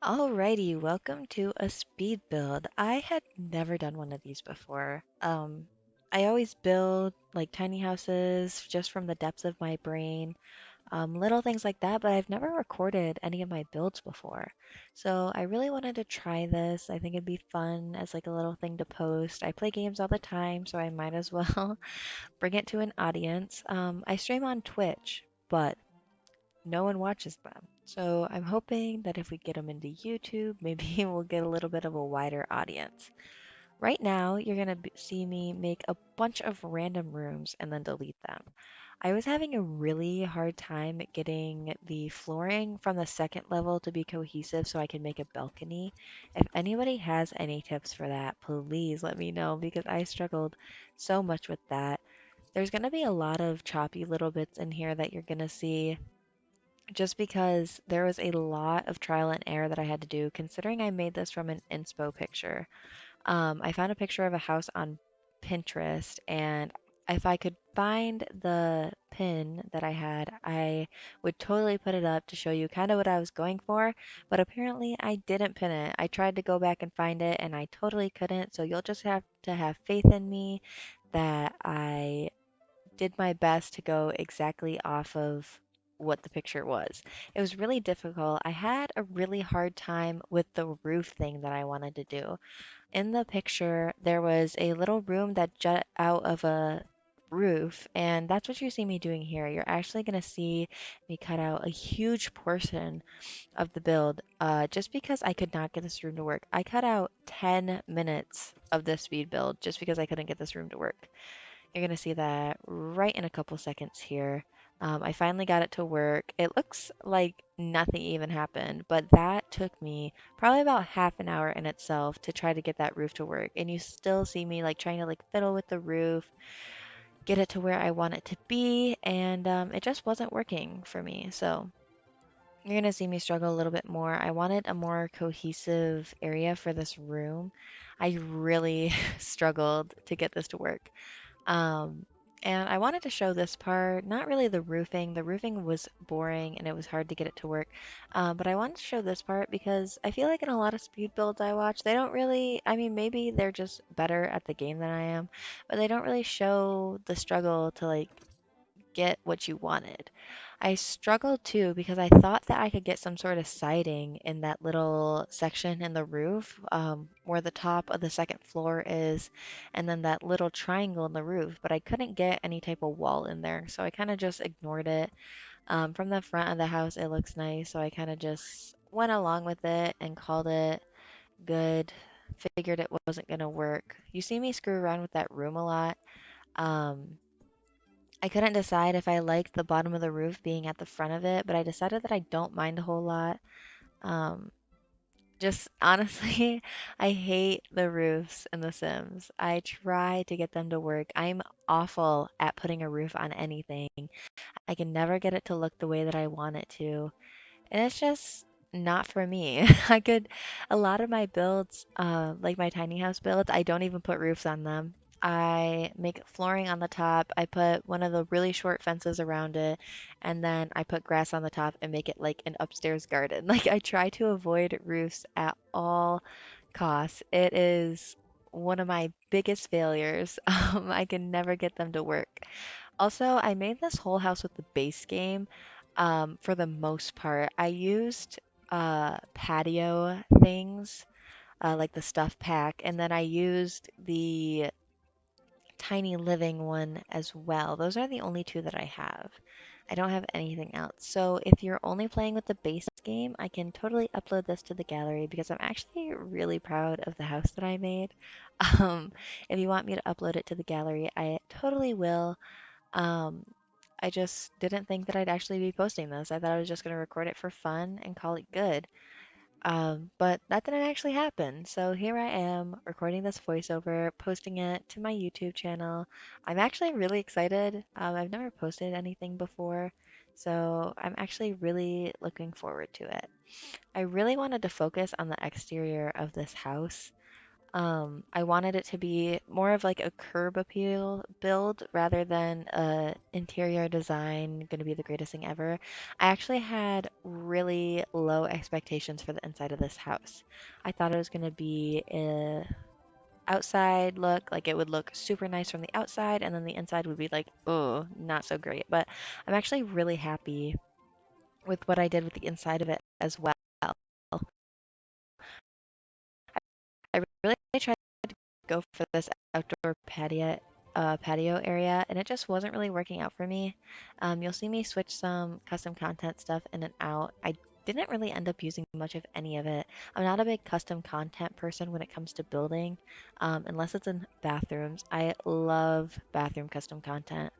Alrighty, welcome to a speed build. I had never done one of these before. I always build like tiny houses just from the depths of my brain, little things like that, but I've never recorded any of my builds before. So I really wanted to try this. I think it'd be fun as like a little thing to post. I play games all the time, so I might as well bring it to an audience. I stream on Twitch, but no one watches them. So I'm hoping that if we get them into YouTube, maybe we'll get a little bit of a wider audience. Right now, you're going to see me make a bunch of random rooms and then delete them. I was having a really hard time getting the flooring from the second level to be cohesive so I can make a balcony. If anybody has any tips for that, please let me know because I struggled so much with that. There's going to be a lot of choppy little bits in here that you're going to see just because there was a lot of trial and error that I had to do, considering I made this from an inspo picture. I found a picture of a house on Pinterest, and if I could find the pin that I had, I would totally put it up to show you kind of what I was going for, but apparently I didn't pin it. I tried to go back and find it, and I totally couldn't, so you'll just have to have faith in me that I did my best to go exactly off of what the picture was. It was really difficult. I had a really hard time with the roof thing that I wanted to do. In the picture, there was a little room that jut out of a roof, and that's what you see me doing here. You're actually going to see me cut out a huge portion of the build just because I could not get this room to work. I cut out 10 minutes of this speed build just because I couldn't get this room to work. You're going to see that right in a couple seconds here. I finally got it to work. It looks like nothing even happened, but that took me probably about half an hour in itself to try to get that roof to work. And you still see me like trying to like fiddle with the roof, get it to where I want it to be, and it just wasn't working for me. So you're going to see me struggle a little bit more. I wanted a more cohesive area for this room. I really struggled to get this to work. Um, and I wanted to show this part, not really the roofing. The roofing was boring and it was hard to get it to work. But I wanted to show this part because I feel like in a lot of speed builds I watch, they don't really, I mean, maybe they're just better at the game than I am, but they don't really show the struggle to like get what you wanted. I struggled too because I thought that I could get some sort of siding in that little section in the roof where the top of the second floor is, and then that little triangle in the roof, but I couldn't get any type of wall in there, so I kind of just ignored it. From the front of the house, it looks nice, so I kind of just went along with it and called it good. Figured it wasn't going to work. You see me screw around with that room a lot. Um, I couldn't decide if I liked the bottom of the roof being at the front of it, but I decided that I don't mind a whole lot. Um, just honestly, I hate the roofs in The Sims. I try to get them to work. I'm awful at putting a roof on anything. I can never get it to look the way that I want it to. And it's just not for me. A lot of my builds, like my tiny house builds, I don't even put roofs on them. I make flooring on the top. I put one of the really short fences around it, and then I put grass on the top and make it like an upstairs garden. Like I try to avoid roofs at all costs. It is one of my biggest failures. I can never get them to work. Also, I made this whole house with the base game for the most part. I used patio things like the stuff pack, and then I used the tiny living one as well. Those are the only two that I have. I don't have anything else. So if you're only playing with the base game, I can totally upload this to the gallery because I'm actually really proud of the house that I made. Um, if you want me to upload it to the gallery, I totally will. Um, I just didn't think that I'd actually be posting this. I thought I was just going to record it for fun and call it good. But that didn't actually happen. So here I am recording this voiceover, posting it to my YouTube channel. I'm actually really excited. I've never posted anything before, so I'm actually really looking forward to it. I really wanted to focus on the exterior of this house. I wanted it to be more of like a curb appeal build rather than a interior design going to be the greatest thing ever. I actually had really low expectations for the inside of this house. I thought it was going to be a outside look, like it would look super nice from the outside, and then the inside would be like, oh, not so great. But I'm actually really happy with what I did with the inside of it as well. I really tried go for this outdoor patio area, and it just wasn't really working out for me. You'll see me switch some custom content stuff in and out. I didn't really end up using much of any of it. I'm not a big custom content person when it comes to building, unless it's in bathrooms. I love bathroom custom content,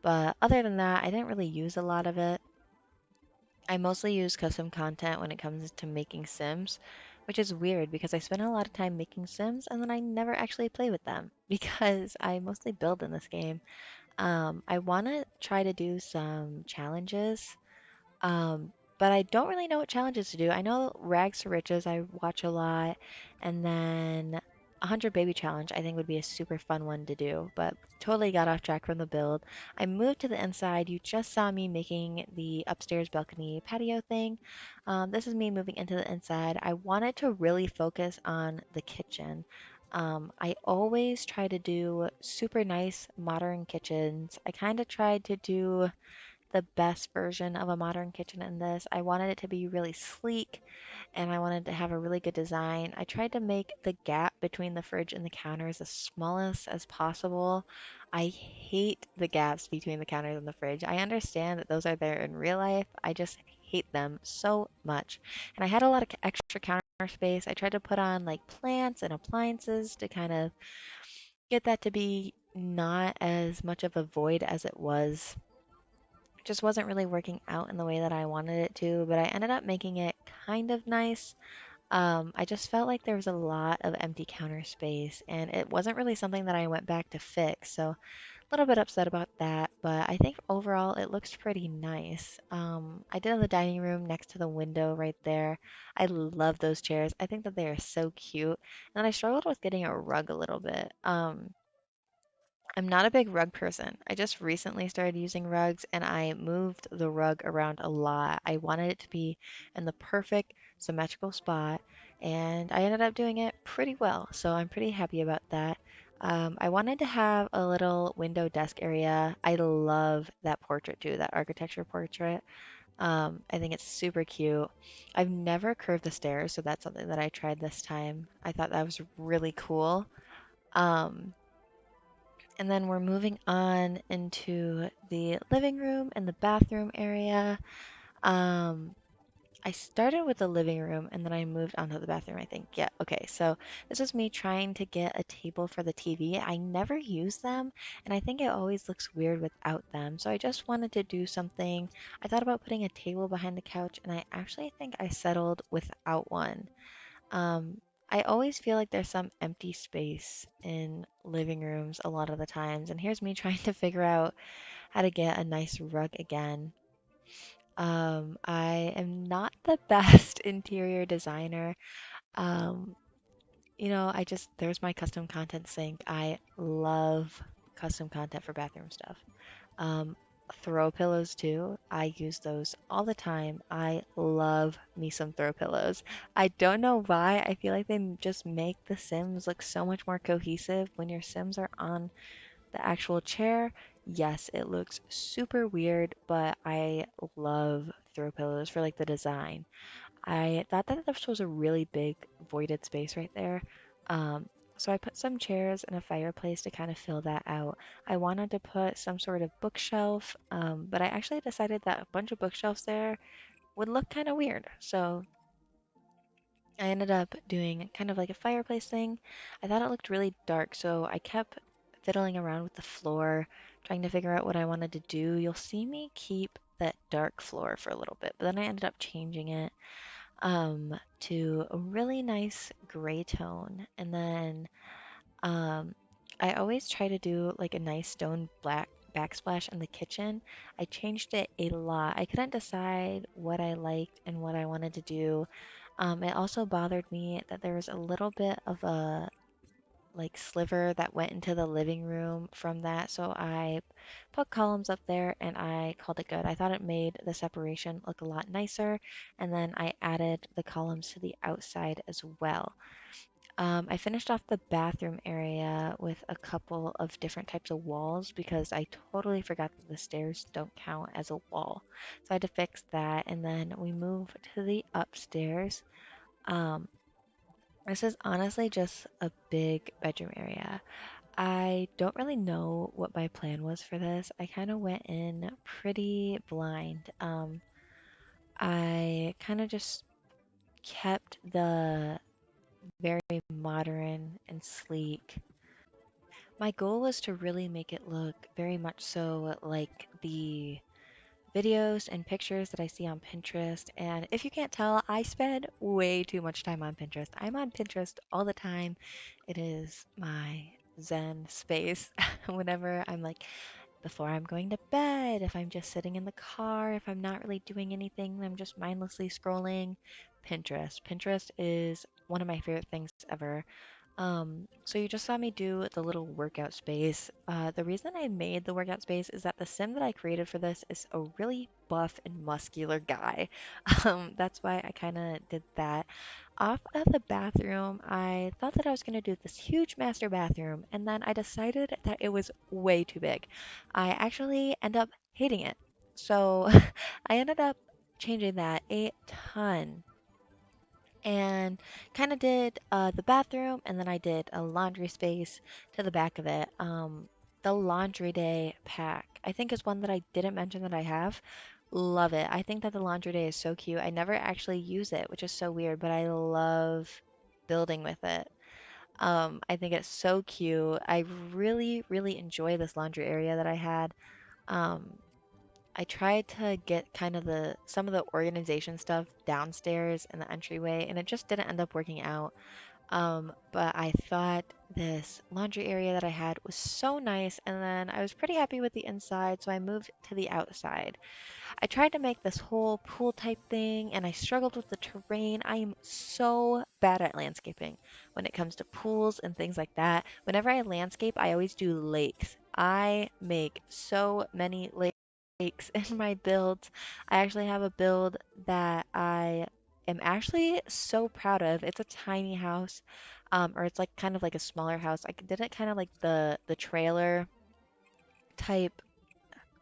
but other than that, I didn't really use a lot of it. I mostly use custom content when it comes to making Sims, which is weird because I spend a lot of time making Sims and then I never actually play with them because I mostly build in this game. I want to try to do some challenges, but I don't really know what challenges to do. I know Rags to Riches I watch a lot, and then 100 Baby Challenge I think would be a super fun one to do, but totally got off track from the build. I moved to the inside. You just saw me making the upstairs balcony patio thing. This is me moving into the inside. I wanted to really focus on the kitchen. I always try to do super nice modern kitchens. I kind of tried to do the best version of a modern kitchen in this. I wanted it to be really sleek and I wanted to have a really good design. I tried to make the gap between the fridge and the counters as smallest as possible. I hate the gaps between the counters and the fridge. I understand that those are there in real life. I just hate them so much. And I had a lot of extra counter space. I tried to put on like plants and appliances to kind of get that to be not as much of a void as it was. Just wasn't really working out in the way that I wanted it to, but I ended up making it kind of nice. I just felt like there was a lot of empty counter space, and it wasn't really something that I went back to fix. So a little bit upset about that, but I think overall it looks pretty nice. I did have the dining room next to the window right there. I love those chairs. I think that they are so cute, and I struggled with getting a rug a little bit. I'm not a big rug person. I just recently started using rugs and I moved the rug around a lot. I wanted it to be in the perfect symmetrical spot and I ended up doing it pretty well. So I'm pretty happy about that. I wanted to have a little window desk area. I love that portrait too, that architecture portrait. I think it's super cute. I've never curved the stairs, so that's something that I tried this time. I thought that was really cool. Um, and then we're moving on into the living room and the bathroom area. Um, I started with the living room and then I moved on to the bathroom, I think. Yeah, okay. So this was me trying to get a table for the TV. I never use them, and I think it always looks weird without them. So I just wanted to do something. I thought about putting a table behind the couch, and I actually think I settled without one. Um, I always feel like there's some empty space in living rooms a lot of the times, and here's me trying to figure out how to get a nice rug again. I am not the best interior designer. Um, there's my custom content sink. I love custom content for bathroom stuff. Um, Throw pillows too. I use those all the time. I love me some throw pillows. I don't know why. I feel like they just make the Sims look so much more cohesive when your Sims are on the actual chair. Yes, it looks super weird, but I love throw pillows for like the design. I thought that this was a really big voided space right there. Um, so I put some chairs and a fireplace to kind of fill that out. I wanted to put some sort of bookshelf, but I actually decided that a bunch of bookshelves there would look kind of weird. So I ended up doing kind of like a fireplace thing. I thought it looked really dark, so I kept fiddling around with the floor, trying to figure out what I wanted to do. You'll see me keep that dark floor for a little bit, but then I ended up changing it to a really nice gray tone. And then um, I always try to do like a nice stone black backsplash in the kitchen. I changed it a lot. I couldn't decide what I liked and what I wanted to do. It also bothered me that there was a little bit of a like sliver that went into the living room from that. So I put columns up there and I called it good. I thought it made the separation look a lot nicer. And then I added the columns to the outside as well. I finished off the bathroom area with a couple of different types of walls because I totally forgot that the stairs don't count as a wall. So I had to fix that. And then we moved to the upstairs. Um, this is honestly just a big bedroom area. I don't really know what my plan was for this. I kind of went in pretty blind. I kind of just kept the very modern and sleek. My goal was to really make it look very much so like the videos and pictures that I see on Pinterest. And if you can't tell, I spend way too much time on Pinterest. I'm on Pinterest all the time. It is my Zen space. Whenever I'm like, before I'm going to bed, if I'm just sitting in the car, if I'm not really doing anything, I'm just mindlessly scrolling. Pinterest. Pinterest is one of my favorite things ever. So you just saw me do the little workout space. The reason I made the workout space is that the sim that I created for this is a really buff and muscular guy. That's why I kind of did that. Off of the bathroom, I thought that I was going to do this huge master bathroom, and then I decided that it was way too big. I actually end up hating it. So I ended up changing that a ton and kind of did the bathroom, and then I did a laundry space to the back of it. The laundry day pack, I think, is one that I didn't mention that I have. Love it. I think that the laundry day is so cute. I never actually use it, which is so weird, but I love building with it. I think it's so cute. I really, really enjoy this laundry area that I had. Um, I tried to get kind of the some of the organization stuff downstairs in the entryway, and it just didn't end up working out. But I thought this laundry area that I had was so nice, and then I was pretty happy with the inside, so I moved to the outside. I tried to make this whole pool type thing and I struggled with the terrain. I am so bad at landscaping when it comes to pools and things like that. Whenever I landscape, I always do lakes. I make so many lakes in my builds. I actually have a build that I am actually so proud of. It's a tiny house, or it's like kind of like a smaller house. I did it kind of like the trailer type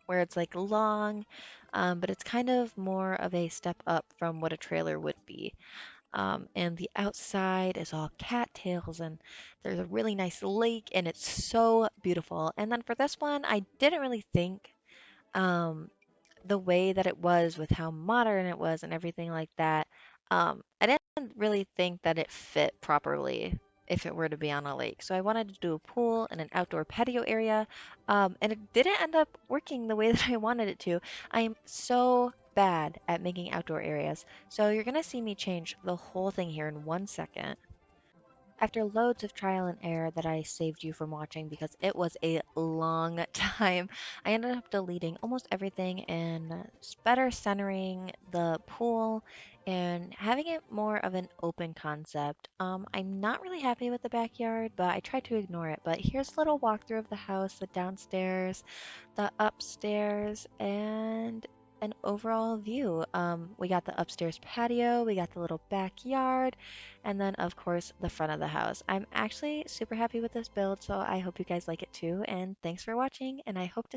where it's like long, but it's kind of more of a step up from what a trailer would be. And the outside is all cattails, and there's a really nice lake, and it's so beautiful. And then for this one, I didn't really think um, the way that it was with how modern it was and everything like that. I didn't really think that it fit properly if it were to be on a lake. So I wanted to do a pool and an outdoor patio area, and it didn't end up working the way that I wanted it to. I am so bad at making outdoor areas. So you're gonna see me change the whole thing here in 1 second. After loads of trial and error that I saved you from watching because it was a long time, I ended up deleting almost everything and better centering the pool and having it more of an open concept. I'm not really happy with the backyard, but I tried to ignore it. But here's a little walkthrough of the house, the downstairs, the upstairs, and an overall view. We got the upstairs patio, we got the little backyard, and then, of course, the front of the house. I'm actually super happy with this build, so I hope you guys like it too. And thanks for watching, and I hope to